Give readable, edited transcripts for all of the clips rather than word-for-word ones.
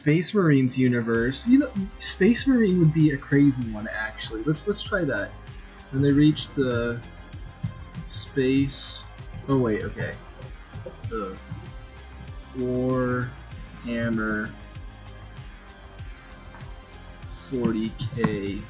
Space Marines universe, you know, Space Marine would be a crazy one actually. Let's try that. When they reach the space. Oh wait, okay. The Warhammer 40k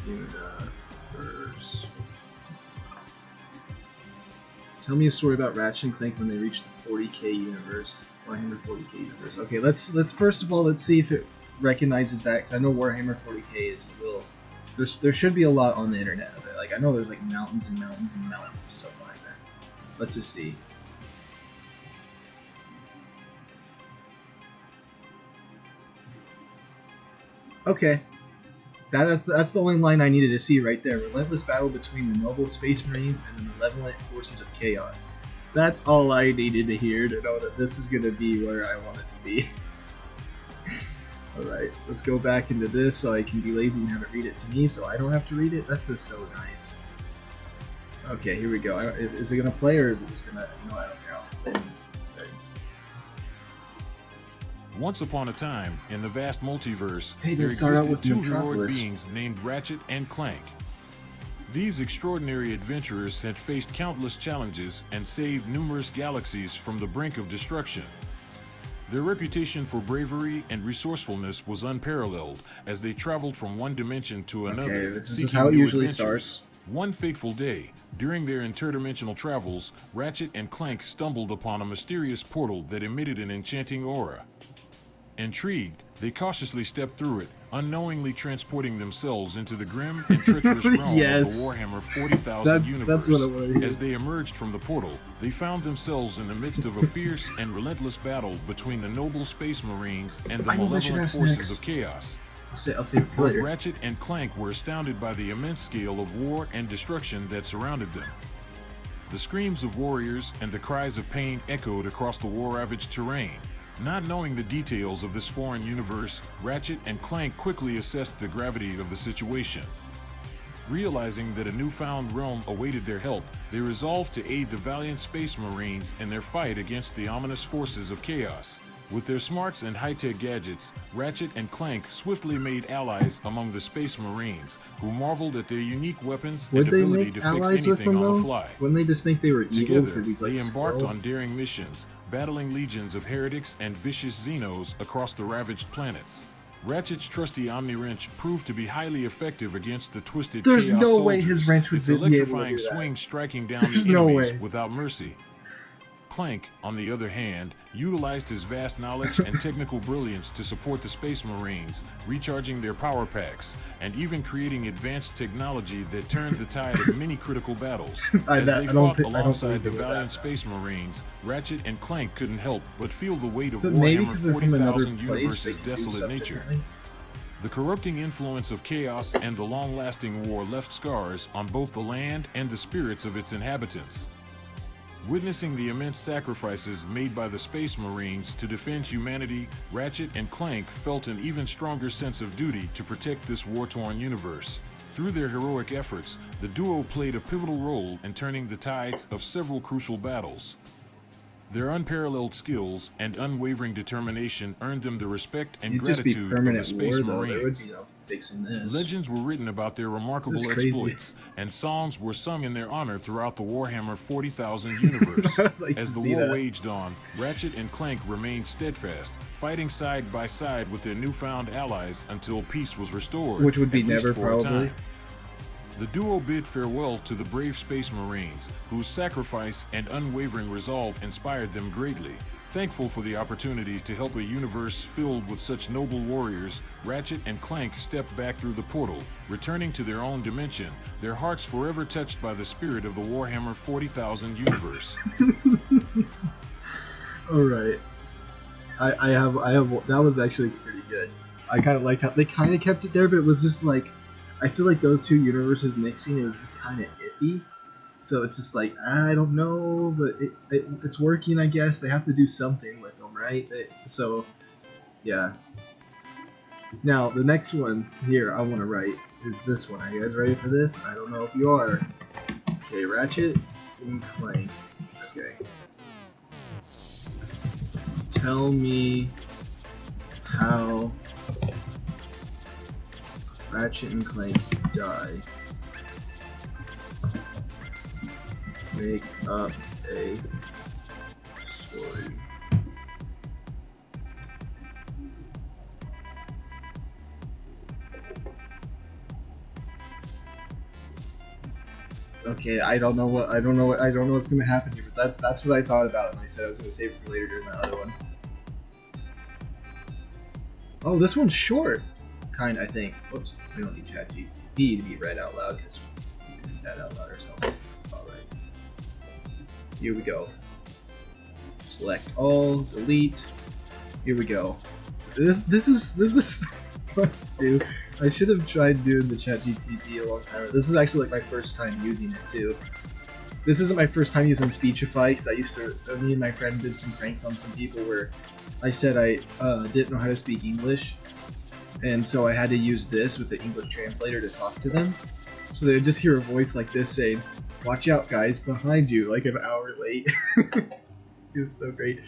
universe. Tell me a story about Ratchet and Clank when they reach the 40k universe. Warhammer 40k universe. Okay, let's first of all let's see if it recognizes that. Cause I know Warhammer 40k is a little. There should be a lot on the internet of it. Like I know there's like mountains and mountains and mountains of stuff behind that. Let's just see. Okay, that's the only line I needed to see right there. Relentless battle between the noble Space Marines and the malevolent forces of chaos. That's all I needed to hear to know that this is going to be where I want it to be. Alright, let's go back into this so I can be lazy and have it read it to me so I don't have to read it. That's just so nice. Okay, here we go. Is it going to play or is it just going to... No, I don't know. Once upon a time, in the vast multiverse, Hey, there start out existed with two heroic Metropolis. beings named Ratchet and Clank. These extraordinary adventurers had faced countless challenges and saved numerous galaxies from the brink of destruction. Their reputation for bravery and resourcefulness was unparalleled as they traveled from one dimension to another. Okay, this is seeking how it new usually adventures. starts. One fateful day, during their interdimensional travels, Ratchet and Clank stumbled upon a mysterious portal that emitted an enchanting aura. Intrigued, they cautiously stepped through it, unknowingly transporting themselves into the grim and treacherous realm Yes. of the Warhammer 40,000 universe. That's what I want to hear. As they emerged from the portal, they found themselves in the midst of a fierce and relentless battle between the noble Space Marines and the I know what should malevolent ask forces next. of chaos. I'll say it Both later. Ratchet and Clank were astounded by the immense scale of war and destruction that surrounded them. The screams of warriors and the cries of pain echoed across the war-ravaged terrain. Not knowing the details of this foreign universe, Ratchet and Clank quickly assessed the gravity of the situation. Realizing that a newfound realm awaited their help, they resolved to aid the valiant Space Marines in their fight against the ominous forces of chaos. With their smarts and high-tech gadgets, Ratchet and Clank swiftly made allies among the Space Marines, who marveled at their unique weapons Would and they ability make to fix allies with anything them on the though? fly. Wouldn't they just think they were evil Together, because he's like they a embarked squirrel? on daring missions, battling legions of heretics and vicious Xenos across the ravaged planets. Ratchet's trusty Omni-Wrench proved to be highly effective against the twisted There's Chaos no way soldiers, his wrench would its be able to do electrifying that. swing striking down There's the no enemies way. without mercy. Clank, on the other hand, utilized his vast knowledge and technical brilliance to support the Space Marines, recharging their power packs, and even creating advanced technology that turned the tide of many critical battles. As they fought alongside the valiant Space Marines, Ratchet and Clank couldn't help but feel the weight of But maybe Warhammer because they're from another 40,000 place, they Universe's can do desolate stuff nature. differently. The corrupting influence of chaos and the long-lasting war left scars on both the land and the spirits of its inhabitants. Witnessing the immense sacrifices made by the Space Marines to defend humanity, Ratchet and Clank felt an even stronger sense of duty to protect this war-torn universe. Through their heroic efforts, the duo played a pivotal role in turning the tides of several crucial battles. Their unparalleled skills and unwavering determination earned them the respect and It'd just be gratitude of the permanent Space war, though. There would Marines. be no fixing this. Legends were written about their remarkable That's crazy. exploits, and songs were sung in their honor throughout the Warhammer 40,000 universe. I'd like As to the see war that. waged on, Ratchet and Clank remained steadfast, fighting side by side with their newfound allies until peace was restored. Which would be at least never, for a probably. time. The duo bid farewell to the brave Space Marines, whose sacrifice and unwavering resolve inspired them greatly. Thankful for the opportunity to help a universe filled with such noble warriors, Ratchet and Clank stepped back through the portal, returning to their own dimension, their hearts forever touched by the spirit of the Warhammer 40,000 universe. Alright. I have, that was actually pretty good. I kind of liked how they kind of kept it there, but it was just like, I feel like those two universes mixing, it was just kind of iffy. So it's just like, I don't know, but it's working, I guess. They have to do something with them, right? So, yeah. Now, the next one here I want to write is this one. Are you guys ready for this? I don't know if you are. Okay, Ratchet and Clank. Okay. Tell me how Ratchet and Clank die. Make up a story. Okay, I don't know what's gonna happen here, but that's what I thought about, and I said I was gonna save it for later during the other one. Oh, this one's short, I think. Whoops, we don't need ChatGPT to be read out loud because we can read that out loud ourselves. All right, here we go. Select all, delete. Here we go. This is what to do. I should have tried doing the ChatGPT a long time ago. This is actually like my first time using it too. This isn't my first time using Speechify because I used to. Me and my friend did some pranks on some people where I said I didn't know how to speak English, and so I had to use this with the English translator to talk to them. So they would just hear a voice like this saying, "Watch out, guys, behind you!" Like an hour late. It was so great.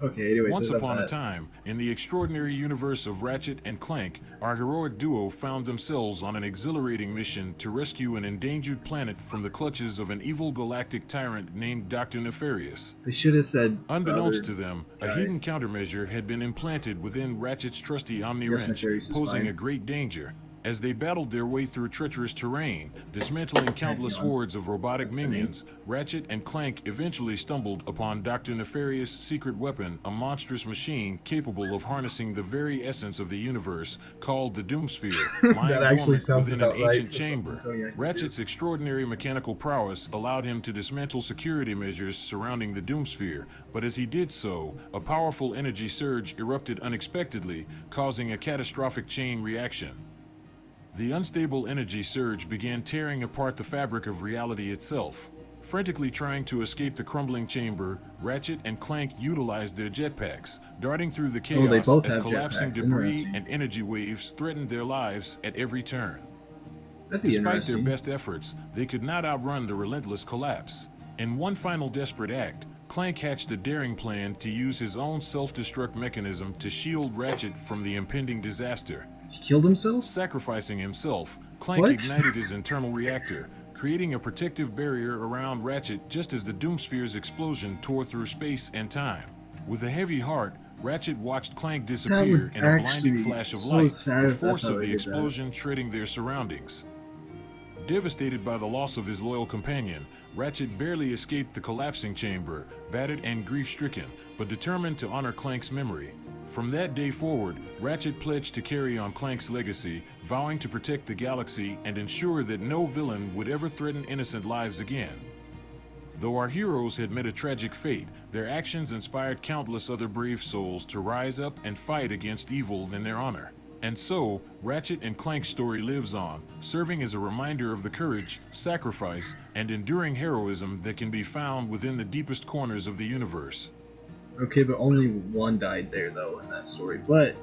Okay, anyway, Once upon a time, in the extraordinary universe of Ratchet and Clank, our heroic duo found themselves on an exhilarating mission to rescue an endangered planet from the clutches of an evil galactic tyrant named Dr. Nefarious. They should have said. Unbeknownst to them, a hidden countermeasure had been implanted within Ratchet's trusty Omni-Wrench, posing a great danger. As they battled their way through treacherous terrain, dismantling countless hordes of robotic minions, Ratchet and Clank eventually stumbled upon Dr. Nefarious' secret weapon, a monstrous machine capable of harnessing the very essence of the universe, called the Doomsphere, lying dormant within an ancient chamber. Ratchet's extraordinary mechanical prowess allowed him to dismantle security measures surrounding the Doomsphere, but as he did so, a powerful energy surge erupted unexpectedly, causing a catastrophic chain reaction. The unstable energy surge began tearing apart the fabric of reality itself. Frantically trying to escape the crumbling chamber, Ratchet and Clank utilized their jetpacks, darting through the chaos as collapsing debris and energy waves threatened their lives at every turn. Despite their best efforts, they could not outrun the relentless collapse. In one final desperate act, Clank hatched a daring plan to use his own self-destruct mechanism to shield Ratchet from the impending disaster. He killed himself? Sacrificing himself, Clank ignited his internal reactor, creating a protective barrier around Ratchet just as the Doomsphere's explosion tore through space and time. With a heavy heart, Ratchet watched Clank disappear in a blinding flash of light, the force of the explosion shredding their surroundings. Devastated by the loss of his loyal companion, Ratchet barely escaped the collapsing chamber, battered and grief-stricken, but determined to honor Clank's memory. From that day forward, Ratchet pledged to carry on Clank's legacy, vowing to protect the galaxy and ensure that no villain would ever threaten innocent lives again. Though our heroes had met a tragic fate, their actions inspired countless other brave souls to rise up and fight against evil in their honor. And so, Ratchet and Clank's story lives on, serving as a reminder of the courage, sacrifice, and enduring heroism that can be found within the deepest corners of the universe. Okay, but only one died there, though, in that story. But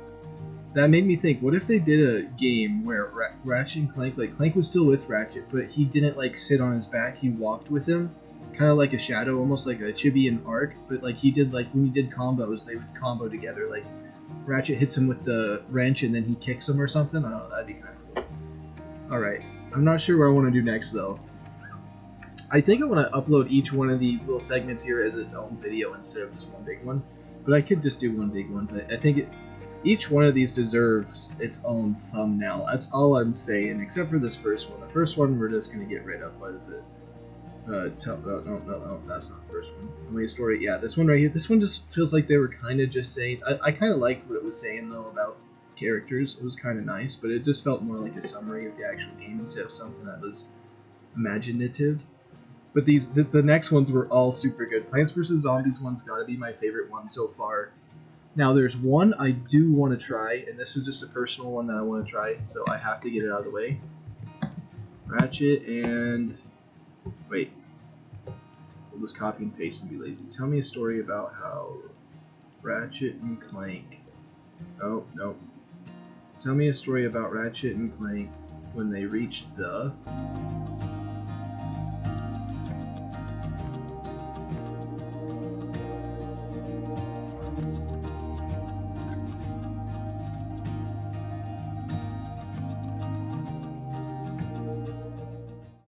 that made me think, what if they did a game where Ratchet and Clank, like, Clank was still with Ratchet, but he didn't, like, sit on his back, he walked with him? Kind of like a shadow, almost like a Chibi and Arc, but, like, he did, like, when he did combos, they would combo together, like, Ratchet hits him with the wrench and then he kicks him or something. I don't know, that'd be kind of cool. Alright, I'm not sure what I want to do next though. I think I want to upload each one of these little segments here as its own video instead of just one big one. But I could just do one big one, but I think each one of these deserves its own thumbnail. That's all I'm saying, except for this first one. The first one we're just going to get rid of. What is it? No, that's not the first one. Only a story. Yeah, this one right here. This one just feels like they were kind of just saying. I kind of liked what it was saying though about characters. It was kind of nice, but it just felt more like a summary of the actual game instead of something that was imaginative. But the next ones were all super good. Plants vs. Zombies one's got to be my favorite one so far. Now there's one I do want to try, and this is just a personal one that I want to try, so I have to get it out of the way. Ratchet and... Wait. We'll just copy and paste and be lazy. Tell me a story about how Ratchet and Clank... Oh, no. Tell me a story about Ratchet and Clank when they reached the...